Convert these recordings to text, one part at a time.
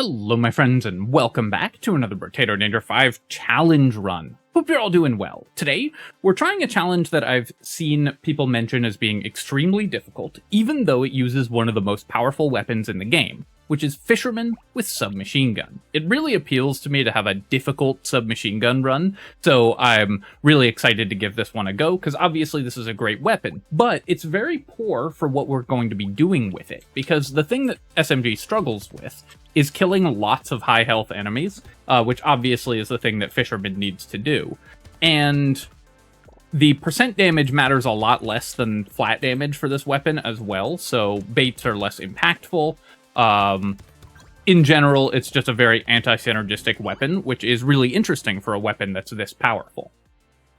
Hello my friends and welcome back to another Brotato Danger 5 challenge run. Hope you're all doing well. Today, we're trying a challenge that I've seen people mention as being extremely difficult, even though it uses one of the most powerful weapons in the game, which is Fisherman with submachine gun. It really appeals to me to have a difficult submachine gun run, so I'm really excited to give this one a go, because obviously this is a great weapon, but it's very poor for what we're going to be doing with it, because the thing that SMG struggles with is killing lots of high health enemies, which obviously is the thing that Fisherman needs to do. And the percent damage matters a lot less than flat damage for this weapon as well, so baits are less impactful. In general, it's just a very anti-synergistic weapon, which is really interesting for a weapon that's this powerful.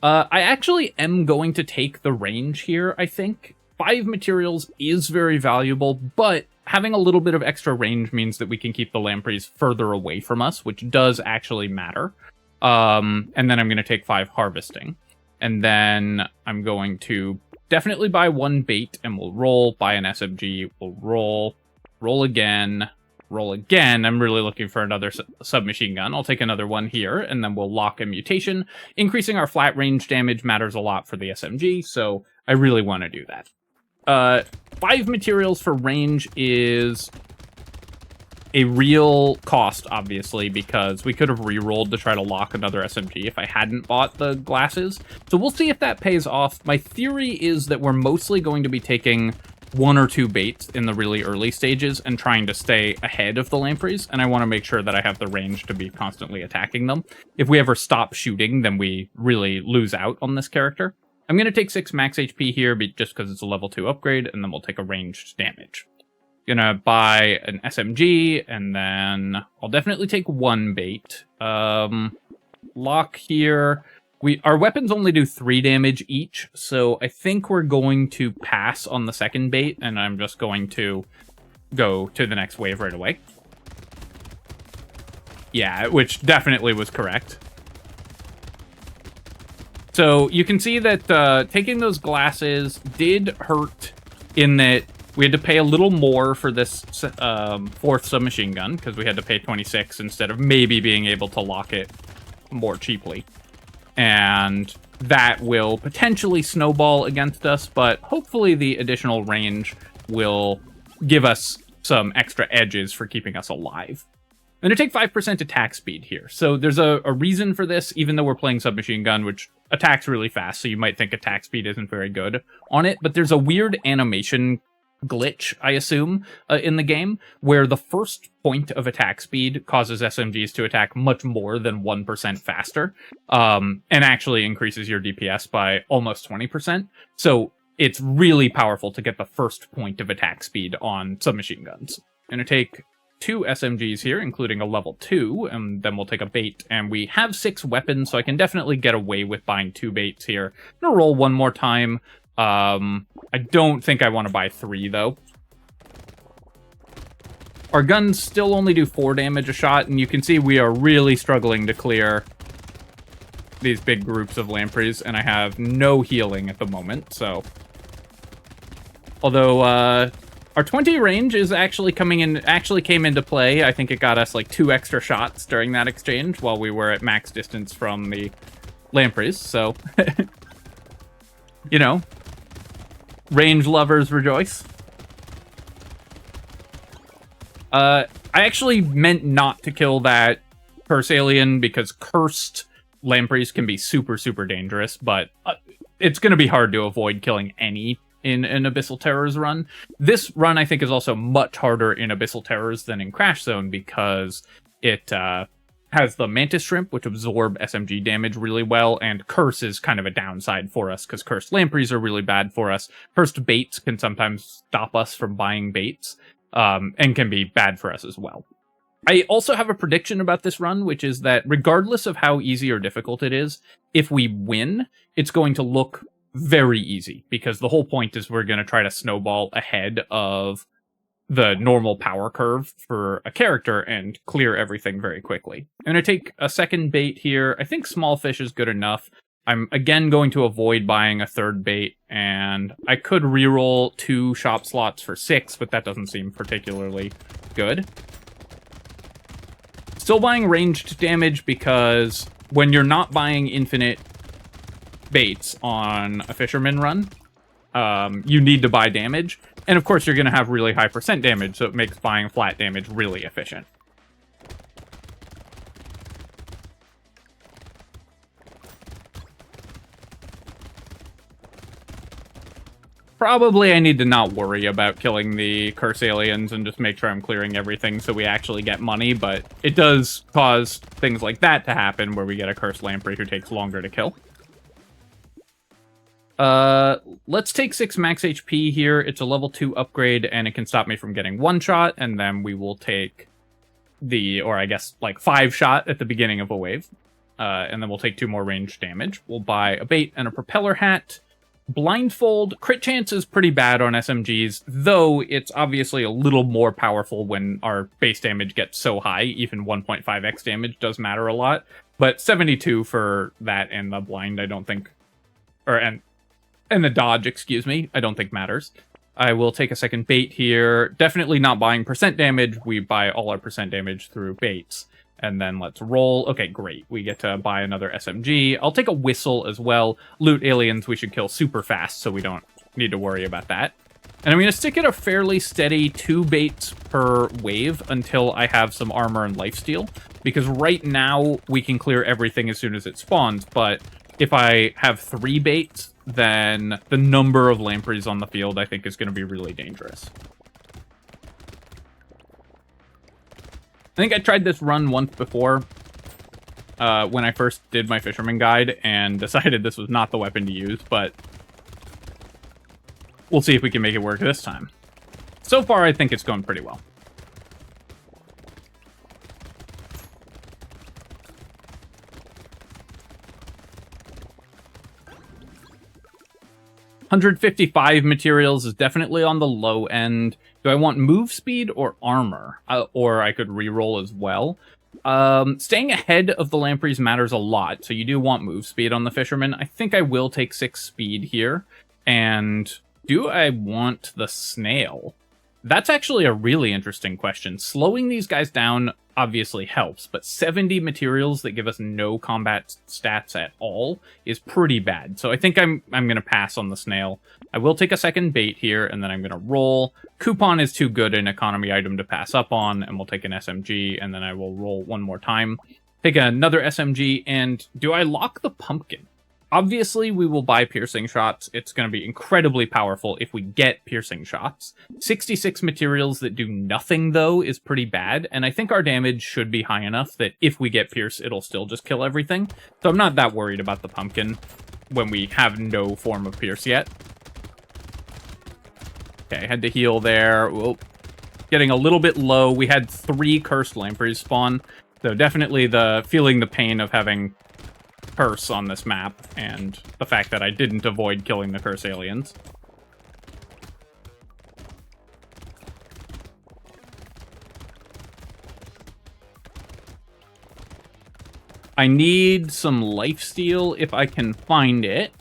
I actually am going to take the range here, I think. 5 materials is very valuable, but having a little bit of extra range means that we can keep the lampreys further away from us, which does actually matter. And then I'm going to take 5 harvesting. And then I'm going to definitely buy 1 bait, and we'll roll, buy an SMG, we'll roll again, roll again. I'm really looking for another submachine gun. I'll take another one here, and then we'll lock a mutation. Increasing our flat range damage matters a lot for the SMG, so I really want to do that. 5 materials for range is a real cost, obviously, because we could have re-rolled to try to lock another SMG if I hadn't bought the glasses. So we'll see if that pays off. My theory is that we're mostly going to be taking 1 or 2 baits in the really early stages and trying to stay ahead of the lampreys, and I want to make sure that I have the range to be constantly attacking them. If we ever stop shooting, then we really lose out on this character. I'm going to take 6 max HP here, just because it's a level 2 upgrade, and then we'll take a ranged damage. Gonna buy an SMG, and then I'll definitely take 1 bait. Lock here. Our weapons only do 3 damage each, so I think we're going to pass on the second bait, and I'm just going to go to the next wave right away. Yeah, which definitely was correct. So you can see that taking those glasses did hurt in that we had to pay a little more for this 4th submachine gun, because we had to pay 26 instead of maybe being able to lock it more cheaply. And that will potentially snowball against us, but hopefully the additional range will give us some extra edges for keeping us alive. I'm going to take 5% attack speed here. So there's a reason for this, even though we're playing submachine gun, which attacks really fast, so you might think attack speed isn't very good on it, but there's a weird animation glitch, I assume, in the game, where the first point of attack speed causes SMGs to attack much more than 1% faster, and actually increases your DPS by almost 20%. So it's really powerful to get the first point of attack speed on submachine guns. I'm going to take 2 SMGs here, including a level 2, and then we'll take a bait. And we have 6 weapons, so I can definitely get away with buying 2 baits here. I'm gonna roll 1 more time. I don't think I want to buy 3, though. Our guns still only do 4 damage a shot, and you can see we are really struggling to clear these big groups of lampreys, and I have no healing at the moment, so... Although, our 20 range is actually came into play. I think it got us like 2 extra shots during that exchange while we were at max distance from the lampreys, so... you know, range lovers rejoice. I actually meant not to kill that curse alien because cursed lampreys can be super, super dangerous, but it's going to be hard to avoid killing any in an Abyssal Terrors run. This run, I think, is also much harder in Abyssal Terrors than in Crash Zone because it has the Mantis Shrimp, which absorb SMG damage really well, and Curse is kind of a downside for us, because Cursed Lampreys are really bad for us. Cursed Baits can sometimes stop us from buying baits, and can be bad for us as well. I also have a prediction about this run, which is that regardless of how easy or difficult it is, if we win, it's going to look very easy, because the whole point is we're going to try to snowball ahead of the normal power curve for a character and clear everything very quickly. I'm going to take a second bait here. I think small fish is good enough. I'm again going to avoid buying a 3rd bait, and I could reroll 2 shop slots for 6, but that doesn't seem particularly good. Still buying ranged damage because when you're not buying infinite baits on a Fisherman run, you need to buy damage. And of course, you're going to have really high % damage, so it makes buying flat damage really efficient. Probably I need to not worry about killing the curse aliens and just make sure I'm clearing everything so we actually get money, but it does cause things like that to happen where we get a cursed lamprey who takes longer to kill. Let's take 6 max HP here. It's a level 2 upgrade and it can stop me from getting 1 shot, and then we will take or I guess like 5 shot at the beginning of a wave. And then we'll take 2 more ranged damage. We'll buy a bait and a propeller hat. Blindfold, crit chance is pretty bad on SMGs, though it's obviously a little more powerful when our base damage gets so high. Even 1.5x damage does matter a lot. But 72 for that and the blind, I don't think... and the dodge, excuse me, I don't think matters. I will take a second bait here. Definitely not buying % damage. We buy all our % damage through baits. And then let's roll. Okay, great. We get to buy another SMG. I'll take a whistle as well. Loot aliens we should kill super fast, so we don't need to worry about that. And I'm going to stick at a fairly steady 2 baits per wave until I have some armor and lifesteal. Because right now, we can clear everything as soon as it spawns. But if I have 3 baits, then the number of lampreys on the field, I think, is going to be really dangerous. I think I tried this run once before when I first did my Fisherman guide and decided this was not the weapon to use, but we'll see if we can make it work this time. So far, I think it's going pretty well. $155 materials is definitely on the low end. Do I want move speed or armor? Or I could reroll as well. Staying ahead of the lampreys matters a lot, so you do want move speed on the Fisherman. I think I will take 6 speed here. And do I want the snail? That's actually a really interesting question. Slowing these guys down obviously helps, but 70 materials that give us no combat stats at all is pretty bad. So I think I'm going to pass on the snail. I will take a second bait here, and then I'm going to roll. Coupon is too good an economy item to pass up on, and we'll take an SMG, and then I will roll one more time. Take another SMG, and do I lock the pumpkin? Obviously, we will buy piercing shots. It's going to be incredibly powerful if we get piercing shots. 66 materials that do nothing, though, is pretty bad, and I think our damage should be high enough that if we get pierce, it'll still just kill everything. So I'm not that worried about the pumpkin when we have no form of pierce yet. Okay, had to heal there. Whoa. Getting a little bit low. We had 3 cursed lampreys spawn, so definitely feeling the pain of having curse on this map, and the fact that I didn't avoid killing the curse aliens. I need some lifesteal if I can find it.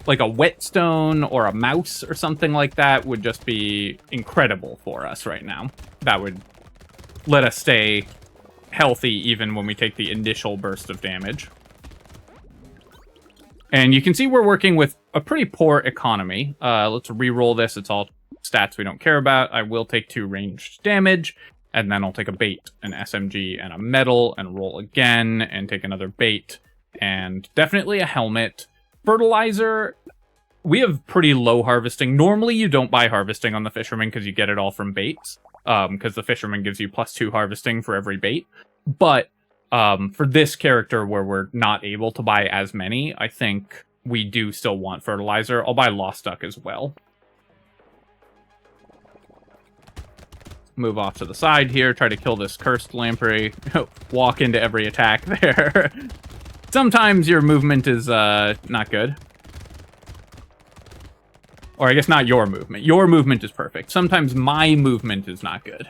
Like a whetstone or a mouse or something like that would just be incredible for us right now. That would let us stay healthy even when we take the initial burst of damage. And you can see we're working with a pretty poor economy. Let's re-roll this. It's all stats we don't care about. I will take 2 ranged damage, and then I'll take a bait, an SMG, and a metal, and roll again, and take another bait, and definitely a helmet. Fertilizer, we have pretty low harvesting. Normally you don't buy harvesting on the Fisherman because you get it all from baits. Because the Fisherman gives you +2 harvesting for every bait. But for this character where we're not able to buy as many, I think we do still want fertilizer. I'll buy Lost Duck as well. Move off to the side here, try to kill this cursed lamprey. Walk into every attack there. Sometimes your movement is not good. Or I guess not your movement. Your movement is perfect. Sometimes my movement is not good.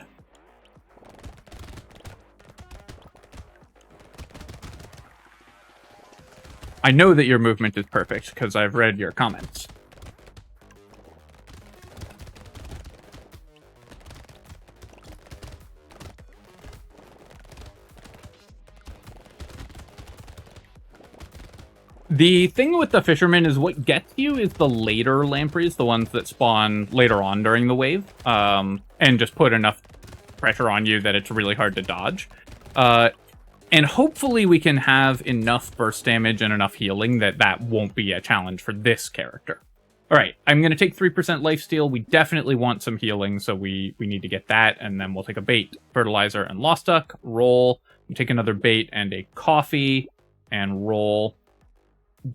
I know that your movement is perfect because I've read your comments. The thing with the Fisherman is what gets you is the later lampreys, the ones that spawn later on during the wave, and just put enough pressure on you that it's really hard to dodge. And hopefully we can have enough burst damage and enough healing that won't be a challenge for this character. All right, I'm going to take 3% lifesteal. We definitely want some healing, so we need to get that, and then we'll take a bait, fertilizer, and lost duck, roll. We take another bait and a coffee, and roll.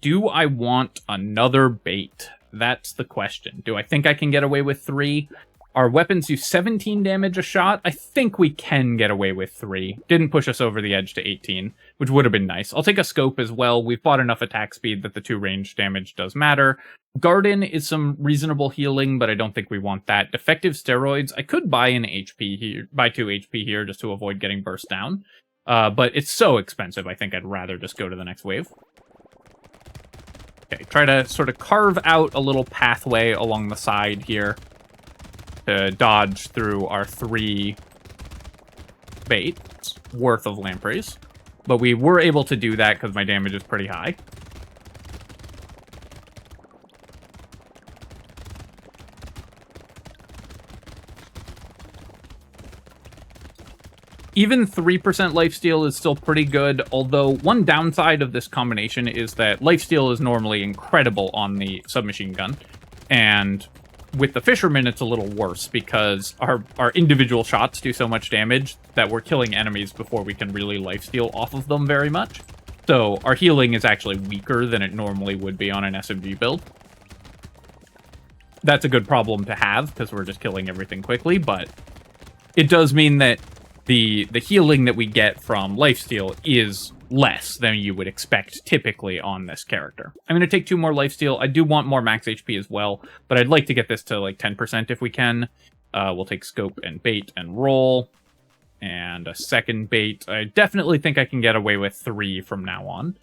Do I want another bait? That's the question. Do I think I can get away with 3? Our weapons do 17 damage a shot. I think we can get away with 3. Didn't push us over the edge to 18, which would have been nice. I'll take a scope as well. We've bought enough attack speed that the 2 range damage does matter. Garden is some reasonable healing, but I don't think we want that. Defective steroids. I could buy an HP here, buy 2 HP here just to avoid getting burst down. But it's so expensive, I think I'd rather just go to the next wave. Okay, try to sort of carve out a little pathway along the side here to dodge through our 3 baits worth of lampreys. But we were able to do that because my damage is pretty high. Even 3% lifesteal is still pretty good, although one downside of this combination is that lifesteal is normally incredible on the submachine gun, and with the Fisherman it's a little worse because our individual shots do so much damage that we're killing enemies before we can really lifesteal off of them very much. So our healing is actually weaker than it normally would be on an SMG build. That's a good problem to have because we're just killing everything quickly, but it does mean that the healing that we get from lifesteal is less than you would expect typically on this character. I'm going to take 2 more lifesteal. I do want more max HP as well, but I'd like to get this to like 10% if we can. We'll take scope and bait and roll. And a second bait. I definitely think I can get away with 3 from now on.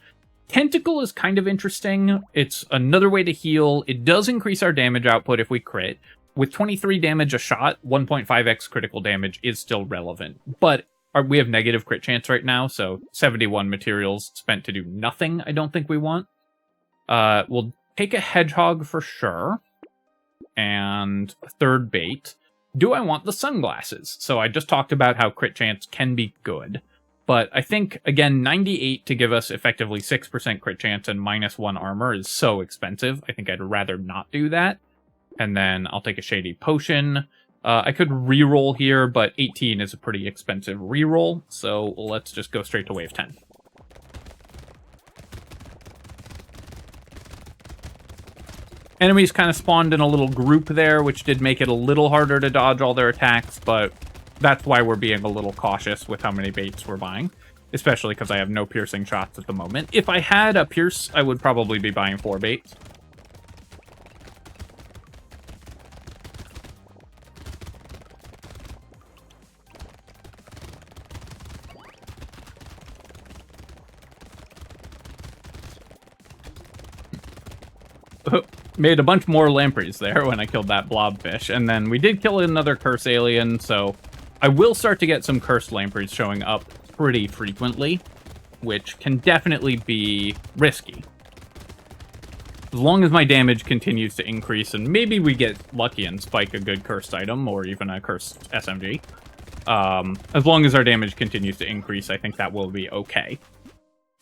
Tentacle is kind of interesting. It's another way to heal. It does increase our damage output if we crit. With 23 damage a shot, 1.5x critical damage is still relevant. But we have negative crit chance right now, so 71 materials spent to do nothing I don't think we want. We'll take a hedgehog for sure. And a third bait. Do I want the sunglasses? So I just talked about how crit chance can be good. But I think, again, 98 to give us effectively 6% crit chance and -1 armor is so expensive. I think I'd rather not do that. And then I'll take a Shady Potion. I could reroll here, but 18 is a pretty expensive reroll, so let's just go straight to wave 10. Enemies kind of spawned in a little group there, which did make it a little harder to dodge all their attacks, but that's why we're being a little cautious with how many baits we're buying, especially because I have no piercing shots at the moment. If I had a pierce, I would probably be buying 4 baits. Made a bunch more lampreys there when I killed that blobfish, and then we did kill another curse alien, so I will start to get some cursed lampreys showing up pretty frequently, which can definitely be risky. As long as my damage continues to increase, and maybe we get lucky and spike a good cursed item, or even a cursed SMG. As long as our damage continues to increase, I think that will be okay.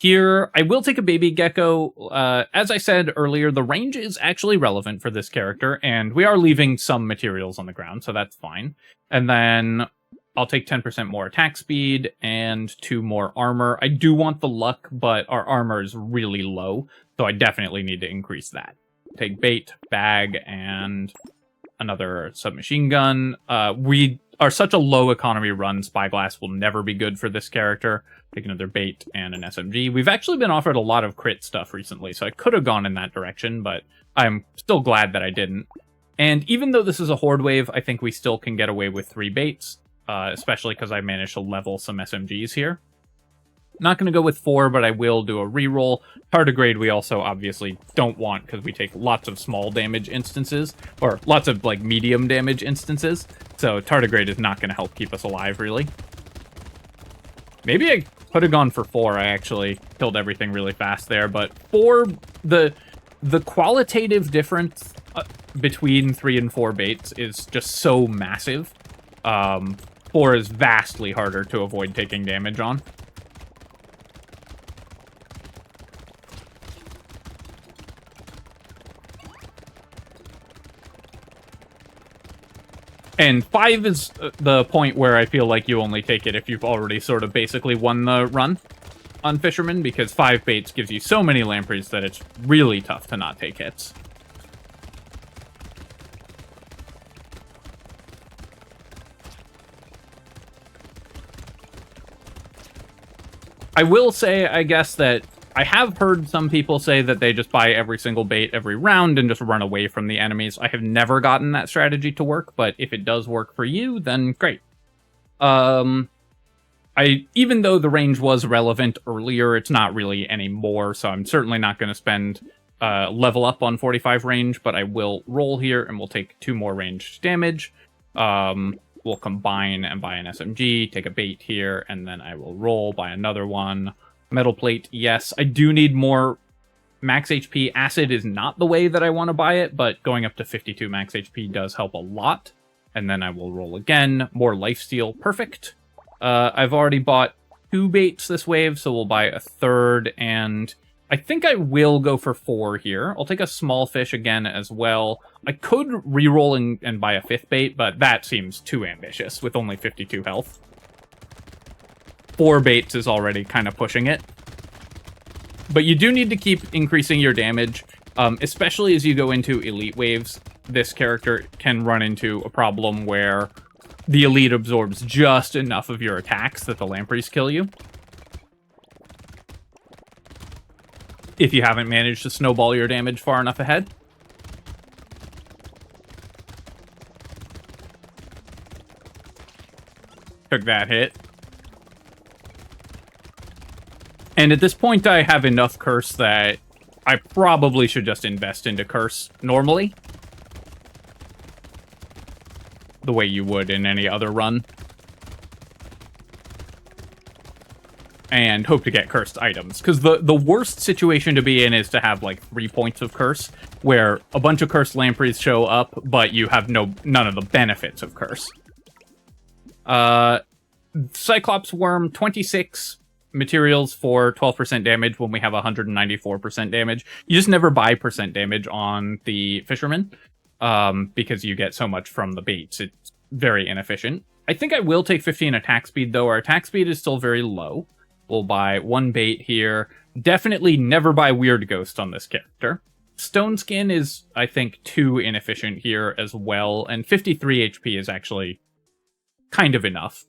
Here, I will take a baby gecko. As I said earlier, the range is actually relevant for this character, and we are leaving some materials on the ground, so that's fine. And then I'll take 10% more attack speed and 2 more armor. I do want the luck, but our armor is really low, so I definitely need to increase that. Take bait, bag, and another submachine gun. We are such a low economy run, Spyglass will never be good for this character. Take another bait and an SMG. We've actually been offered a lot of crit stuff recently, so I could have gone in that direction, but I'm still glad that I didn't. And even though this is a horde wave, I think we still can get away with 3 baits, especially because I managed to level some SMGs here. Not going to go with 4, but I will do a reroll. Tardigrade we also obviously don't want because we take lots of small damage instances, or lots of like medium damage instances, so Tardigrade is not going to help keep us alive, really. Maybe Could have gone for 4. I actually killed everything really fast there, but 4, the qualitative difference between 3 and 4 baits is just so massive. 4 is vastly harder to avoid taking damage on. And 5 is the point where I feel like you only take it if you've already sort of basically won the run on Fisherman, because 5 baits gives you so many lampreys that it's really tough to not take hits. I will say, I guess, that I have heard some people say that they just buy every single bait every round and just run away from the enemies. I have never gotten that strategy to work, but if it does work for you, then great. Even though the range was relevant earlier, it's not really anymore, so I'm certainly not going to spend level up on 45 range, but I will roll here, and we'll take 2 more ranged damage. We'll combine and buy an SMG, take a bait here, and then I will roll, buy another one. Metal plate, yes. I do need more max HP. Acid is not the way that I want to buy it, but going up to 52 max HP does help a lot. And then I will roll again. More lifesteal, perfect. I've already bought 2 baits this wave, so we'll buy a 3rd, and I think I will go for 4 here. I'll take a small fish again as well. I could reroll and buy a 5th bait, but that seems too ambitious with only 52 health. 4 baits is already kind of pushing it. But you do need to keep increasing your damage, especially as you go into elite waves. This character can run into a problem where the elite absorbs just enough of your attacks that the lampreys kill you. If you haven't managed to snowball your damage far enough ahead. Took that hit. And at this point, I have enough curse that I probably should just invest into curse normally. The way you would in any other run. And hope to get cursed items. Because the worst situation to be in is to have, like, 3 points of curse, where a bunch of cursed lampreys show up, but you have none of the benefits of curse. Cyclops Worm, 26... materials for 12% damage when we have 194% damage. You just never buy percent damage on the Fisherman, because you get so much from the baits. It's very inefficient. I think I will take 15 attack speed, though. Our attack speed is still very low. We'll buy 1 bait here. Definitely never buy Weird Ghost on this character. Stone Skin is, I think, too inefficient here as well, and 53 HP is actually kind of enough.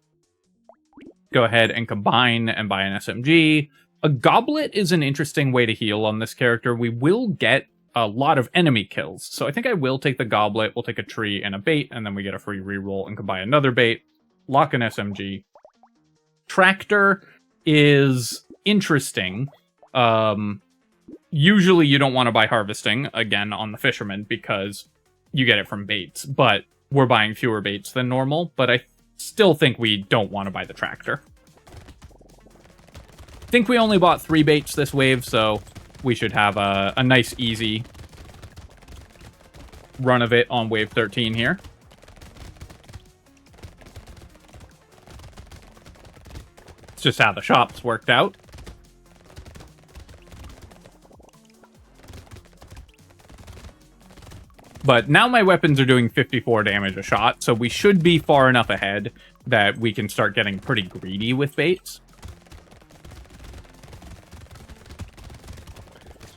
Go ahead and combine and buy an SMG. A goblet is an interesting way to heal on this character. We will get a lot of enemy kills, so I think I will take the goblet. We'll take a tree and a bait, and then we get a free reroll and can buy another bait. Lock an SMG. Tractor is interesting. Usually you don't want to buy harvesting, again, on the Fisherman, because you get it from baits, but we're buying fewer baits than normal, but I still think we don't want to buy the tractor. I think we only bought 3 baits this wave, so we should have a nice, easy run of it on wave 13 here. It's just how the shops worked out. But now my weapons are doing 54 damage a shot, so we should be far enough ahead that we can start getting pretty greedy with baits.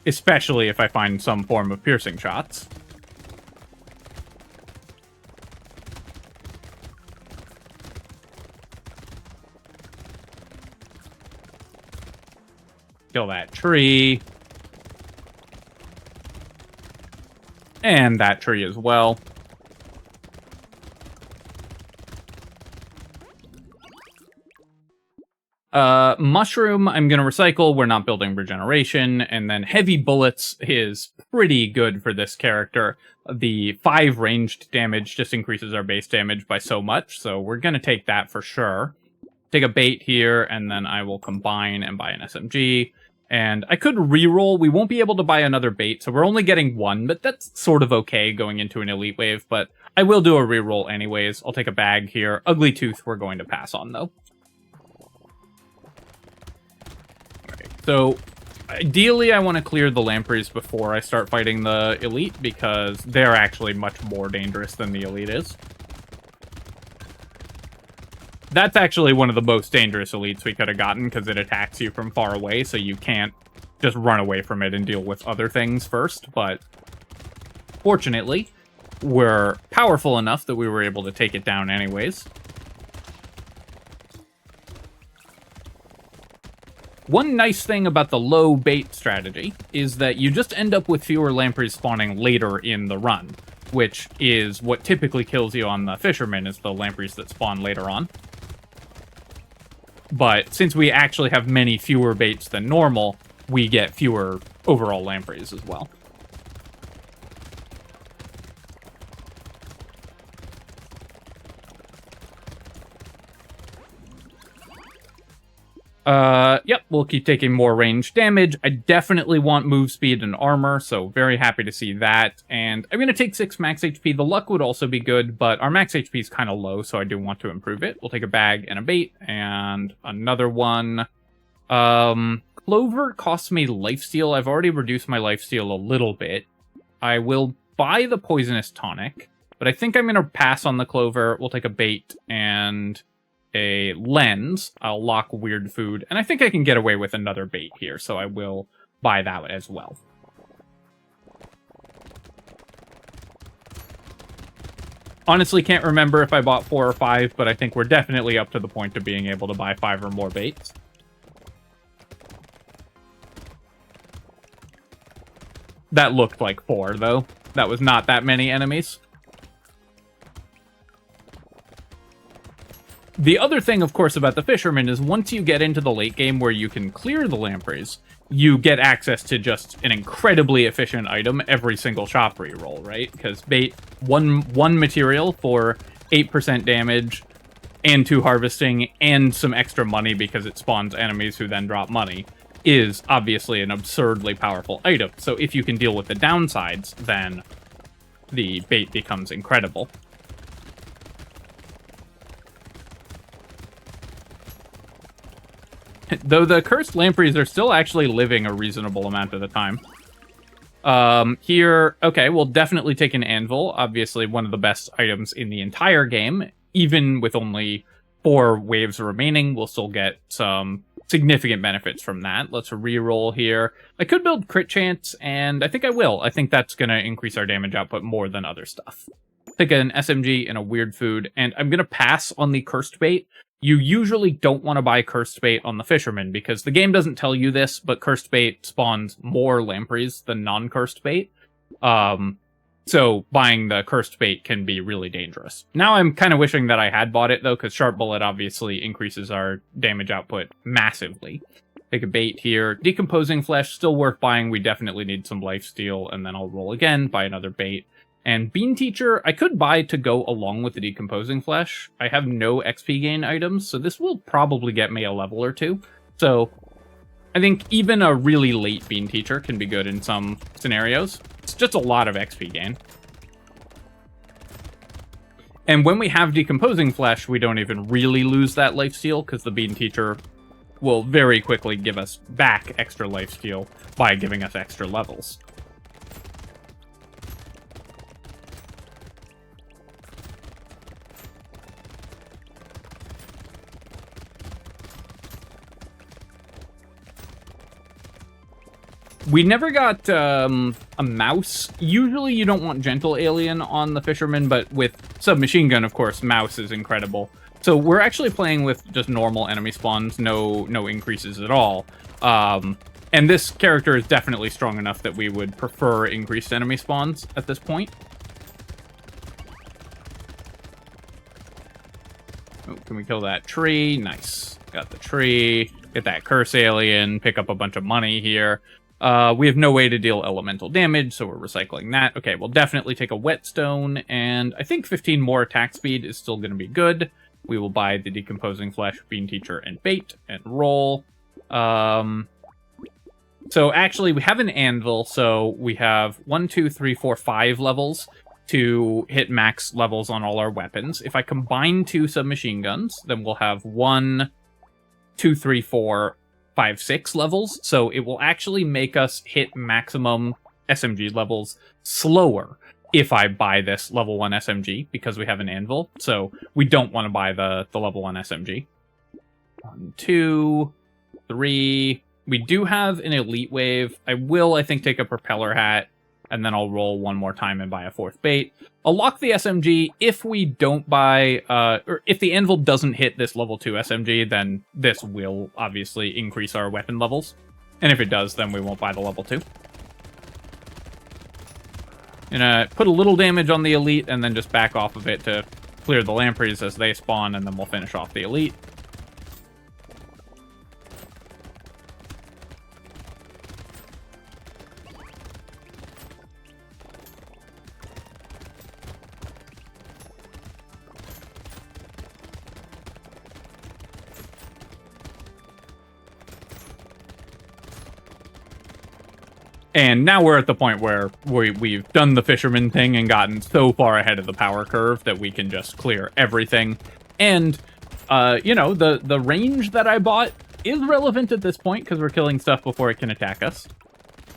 Especially if I find some form of piercing shots. Kill that tree. And that tree as well. Mushroom, I'm going to recycle. We're not building regeneration. And then heavy bullets is pretty good for this character. The 5 ranged damage just increases our base damage by so much. So we're going to take that for sure. take a bait here, and then I will combine and buy an SMG. And I could reroll. We won't be able to buy another bait, so we're only getting one, but that's sort of okay going into an elite wave, but I will do a reroll anyways. I'll take a bag here. Ugly Tooth we're going to pass on, though. Alright, so ideally I want to clear the lampreys before I start fighting the elite, because they're actually much more dangerous than the elite is. That's actually one of the most dangerous elites we could have gotten, because it attacks you from far away, so you can't just run away from it and deal with other things first, but fortunately, we're powerful enough that we were able to take it down anyways. One nice thing about the low bait strategy is that you just end up with fewer lampreys spawning later in the run, which is what typically kills you on the Fisherman, is the lampreys that spawn later on. But since we actually have many fewer baits than normal, we get fewer overall lampreys as well. Yep, we'll keep taking more range damage. I definitely want move speed and armor, so very happy to see that. And I'm going to take 6 max HP. The luck would also be good, but our max HP is kind of low, so I do want to improve it. We'll take a bag and a bait, and another one. Clover costs me lifesteal. I've already reduced my lifesteal a little bit. I will buy the poisonous tonic, but I think I'm going to pass on the clover. We'll take a bait and a lens. I'll lock weird food, and I think I can get away with another bait here, so I will buy that as well. Honestly, can't remember if I bought 4 or 5, but I think we're definitely up to the point of being able to buy 5 or more baits. That looked like 4, though. That was not that many enemies. The other thing, of course, about the Fisherman is once you get into the late game where you can clear the lampreys, you get access to just an incredibly efficient item every single shop reroll, right? Because bait, one material for 8% damage and 2 harvesting and some extra money because it spawns enemies who then drop money is obviously an absurdly powerful item. So if you can deal with the downsides, then the bait becomes incredible. Though the cursed lampreys are still actually living a reasonable amount of the time. Here, okay, we'll definitely take an anvil. Obviously, one of the best items in the entire game. Even with only 4 waves remaining, we'll still get some significant benefits from that. Let's reroll here. I could build crit chance, and I think I will. I think that's going to increase our damage output more than other stuff. Take an SMG and a weird food, and I'm going to pass on the cursed bait. You usually don't want to buy cursed bait on the Fisherman, because the game doesn't tell you this, but cursed bait spawns more lampreys than non-cursed bait. So buying the cursed bait can be really dangerous. Now I'm kind of wishing that I had bought it, though, because Sharp Bullet obviously increases our damage output massively. Take a bait here. Decomposing Flesh, still worth buying. We definitely need some lifesteal, and then I'll roll again, buy another bait. And Bean Teacher, I could buy to go along with the Decomposing Flesh. I have no XP gain items, so this will probably get me a level or 2. So I think even a really late Bean Teacher can be good in some scenarios. It's just a lot of XP gain. And when we have Decomposing Flesh, we don't even really lose that lifesteal, because the Bean Teacher will very quickly give us back extra lifesteal by giving us extra levels. We never got a mouse. Usually you don't want Gentle Alien on the Fisherman, but with Submachine Gun, of course, mouse is incredible. So we're actually playing with just normal enemy spawns, no increases at all. And this character is definitely strong enough that we would prefer increased enemy spawns at this point. Oh, can we kill that tree? Nice. Got the tree. Get that curse alien. Pick up a bunch of money here. We have no way to deal elemental damage, so we're recycling that. Okay, we'll definitely take a whetstone, and I think 15 more attack speed is still going to be good. We will buy the decomposing flesh, bean teacher, and bait, and roll. So actually, we have an anvil, so we have 1, 2, 3, 4, 5 levels to hit max levels on all our weapons. If I combine 2 submachine guns, then we'll have 1, 2, 3, 4, 5, 6 levels. So it will actually make us hit maximum SMG levels slower if I buy this level 1 SMG, because we have an anvil. So we don't want to buy the level 1 SMG. 1, 2, 3... We do have an elite wave. I will, I think, take a propeller hat, and then I'll roll one more time and buy a 4th bait. I'll lock the SMG. If we don't buy, or if the anvil doesn't hit this level 2 SMG, then this will obviously increase our weapon levels. And if it does, then we won't buy the level 2. And put a little damage on the elite, and then just back off of it to clear the lampreys as they spawn, and then we'll finish off the elite. And now we're at the point where we've done the Fisherman thing and gotten so far ahead of the power curve that we can just clear everything. And, you know, the range that I bought is relevant at this point because we're killing stuff before it can attack us.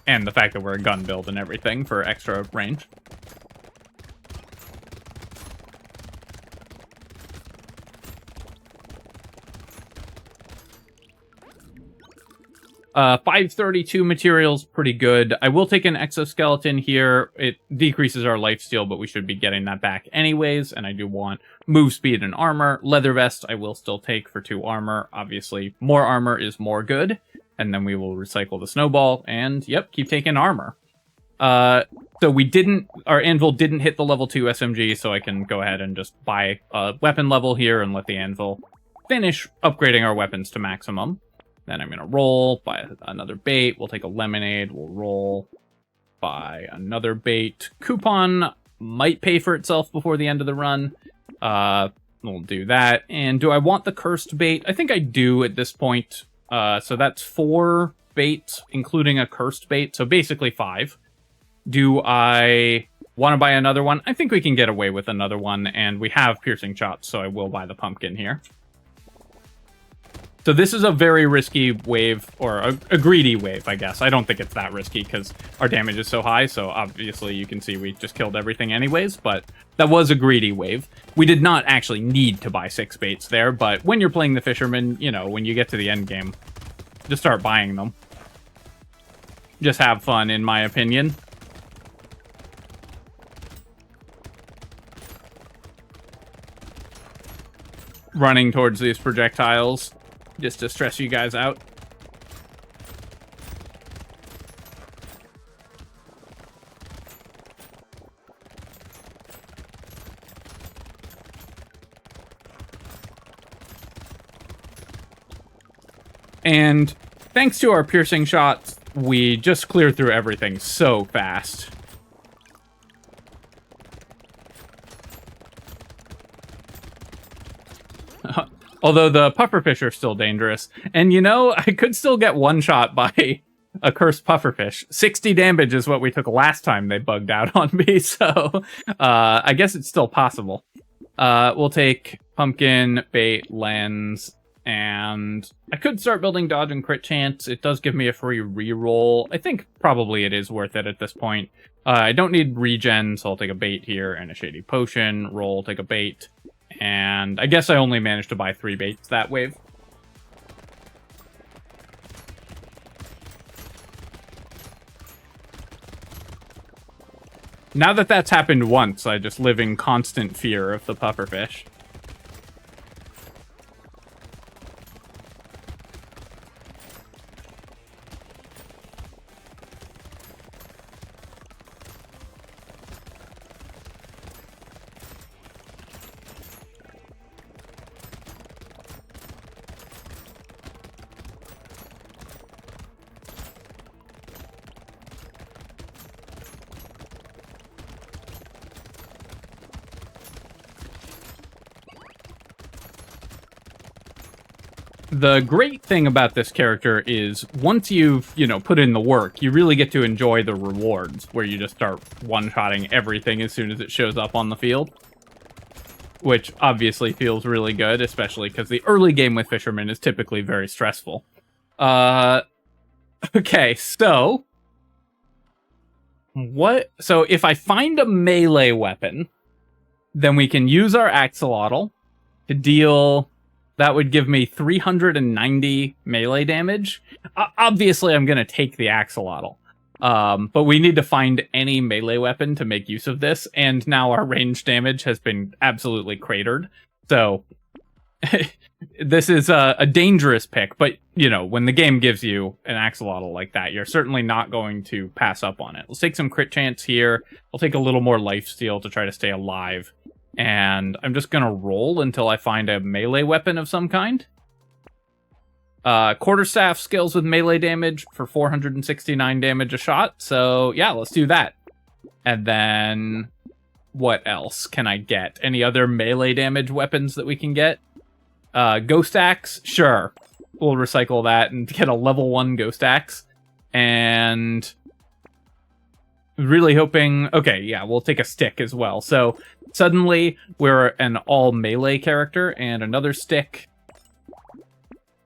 And the fact that we're a gun build and everything for extra range. 532 materials, pretty good. I will take an exoskeleton here. It decreases our lifesteal, but we should be getting that back anyways. And I do want move speed and armor. Leather vest I will still take for 2 armor. Obviously, more armor is more good. And then we will recycle the snowball. And, yep, keep taking armor. So we didn't... Our anvil didn't hit the level 2 SMG, so I can go ahead and just buy a weapon level here and let the anvil finish upgrading our weapons to maximum. Then I'm going to roll, buy another bait. We'll take a lemonade. We'll roll, buy another bait. Coupon might pay for itself before the end of the run. We'll do that. And do I want the cursed bait? I think I do at this point. So that's 4 baits, including a cursed bait. So basically 5. Do I want to buy another one? I think we can get away with another one. And we have piercing shots, so I will buy the pumpkin here. So this is a very risky wave, or a greedy wave, I guess. I don't think it's that risky because our damage is so high, so obviously you can see we just killed everything anyways, but that was a greedy wave. We did not actually need to buy 6 baits there, but when you're playing the Fisherman, you know, when you get to the end game, just start buying them. Just have fun, in my opinion. Running towards these projectiles. Just to stress you guys out. And thanks to our piercing shots, we just cleared through everything so fast. Although the pufferfish are still dangerous. And you know, I could still get one shot by a cursed pufferfish. 60 damage is what we took last time they bugged out on me, so I guess it's still possible. We'll take pumpkin, bait, lens, and I could start building dodge and crit chance. It does give me a free reroll. I think probably it is worth it at this point. I don't need regen, so I'll take a bait here and a shady potion. Roll, take a bait. And I guess I only managed to buy 3 baits that wave. Now that that's happened once, I just live in constant fear of the pufferfish. The great thing about this character is once you've, put in the work, you really get to enjoy the rewards, where you just start one-shotting everything as soon as it shows up on the field. Which obviously feels really good, especially because the early game with Fisherman is typically very stressful. Okay, so... So if I find a melee weapon, then we can use our axolotl to deal... That would give me 390 melee damage. Obviously, I'm going to take the axolotl. But we need to find any melee weapon to make use of this, and now our range damage has been absolutely cratered. So, this is a dangerous pick, but, when the game gives you an axolotl like that, you're certainly not going to pass up on it. Let's take some crit chance here. I'll take a little more lifesteal to try to stay alive. And I'm just going to roll until I find a melee weapon of some kind. Quarterstaff scales with melee damage for 469 damage a shot. So, yeah, let's do that. And then, what else can I get? Any other melee damage weapons that we can get? Ghost Axe? Sure. We'll recycle that and get a level 1 Ghost Axe. And... really hoping... Okay, yeah, we'll take a stick as well. So, suddenly, we're an all-melee character, and another stick.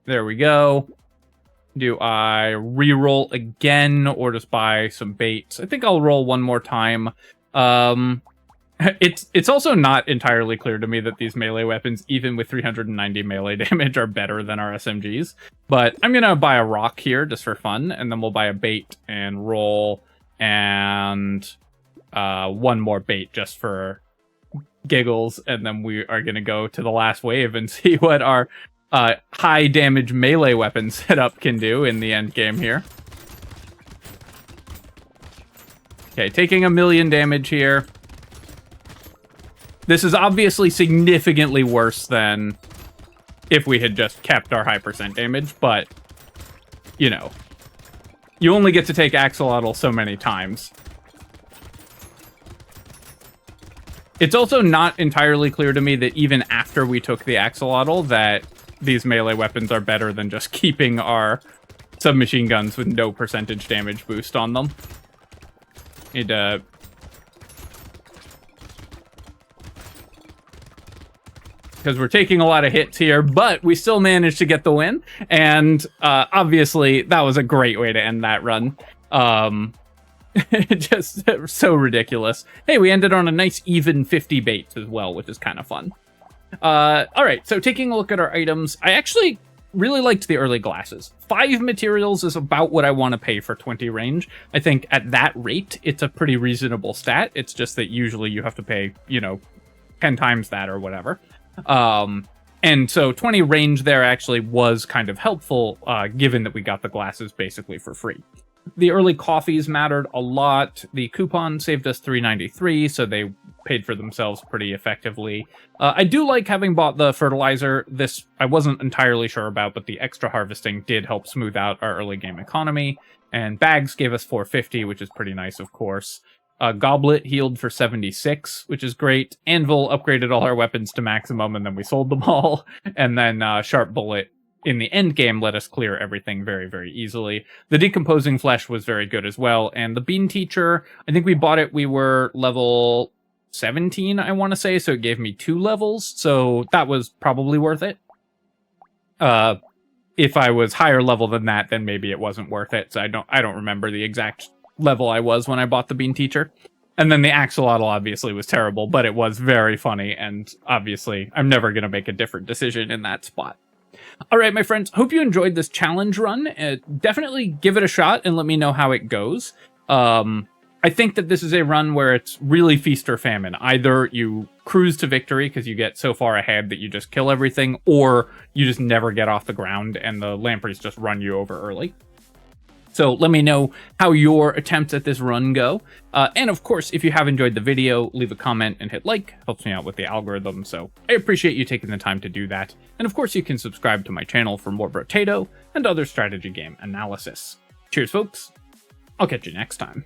There we go. Do I re-roll again, or just buy some baits? I think I'll roll one more time. It's also not entirely clear to me that these melee weapons, even with 390 melee damage, are better than our SMGs. But I'm gonna buy a rock here, just for fun, and then we'll buy a bait and roll... and one more bait just for giggles, and then we are going to go to the last wave and see what our high damage melee weapon setup can do in the end game here. Okay, taking 1,000,000 damage here. This is obviously significantly worse than if we had just kept our high percent damage, but, you only get to take axolotl so many times. It's also not entirely clear to me that even after we took the axolotl, that these melee weapons are better than just keeping our submachine guns with no percentage damage boost on them. Need to... because we're taking a lot of hits here, but we still managed to get the win, and obviously that was a great way to end that run. Just so ridiculous. Hey, we ended on a nice even 50 baits as well, which is kind of fun. Alright, so taking a look at our items, I actually really liked the early glasses. 5 materials is about what I want to pay for 20 range. I think at that rate, it's a pretty reasonable stat. It's just that usually you have to pay, 10 times that or whatever. And so 20 range there actually was kind of helpful, given that we got the glasses basically for free. The early coffees mattered a lot. The coupon saved us 393, so they paid for themselves pretty effectively. I do like having bought the fertilizer. This I wasn't entirely sure about, but the extra harvesting did help smooth out our early game economy. And bags gave us 450, which is pretty nice, of course. Goblet healed for 76, which is great. Anvil upgraded all our weapons to maximum, and then we sold them all. And then Sharp Bullet in the end game let us clear everything very, very easily. The Decomposing Flesh was very good as well. And the Bean Teacher, I think we bought it, we were level 17, I want to say, so it gave me 2 levels. So that was probably worth it. If I was higher level than that, then maybe it wasn't worth it. So I don't remember the exact level I was when I bought the Bean Teacher. And then the axolotl obviously was terrible, but it was very funny, and obviously I'm never going to make a different decision in that spot. All right, my friends, hope you enjoyed this challenge run. Definitely give it a shot and let me know how it goes. I think that this is a run where it's really feast or famine. Either you cruise to victory because you get so far ahead that you just kill everything, or you just never get off the ground and the lampreys just run you over early. So let me know how your attempts at this run go. And of course, if you have enjoyed the video, leave a comment and hit like. Helps me out with the algorithm, so I appreciate you taking the time to do that. And of course, you can subscribe to my channel for more Brotato and other strategy game analysis. Cheers, folks. I'll catch you next time.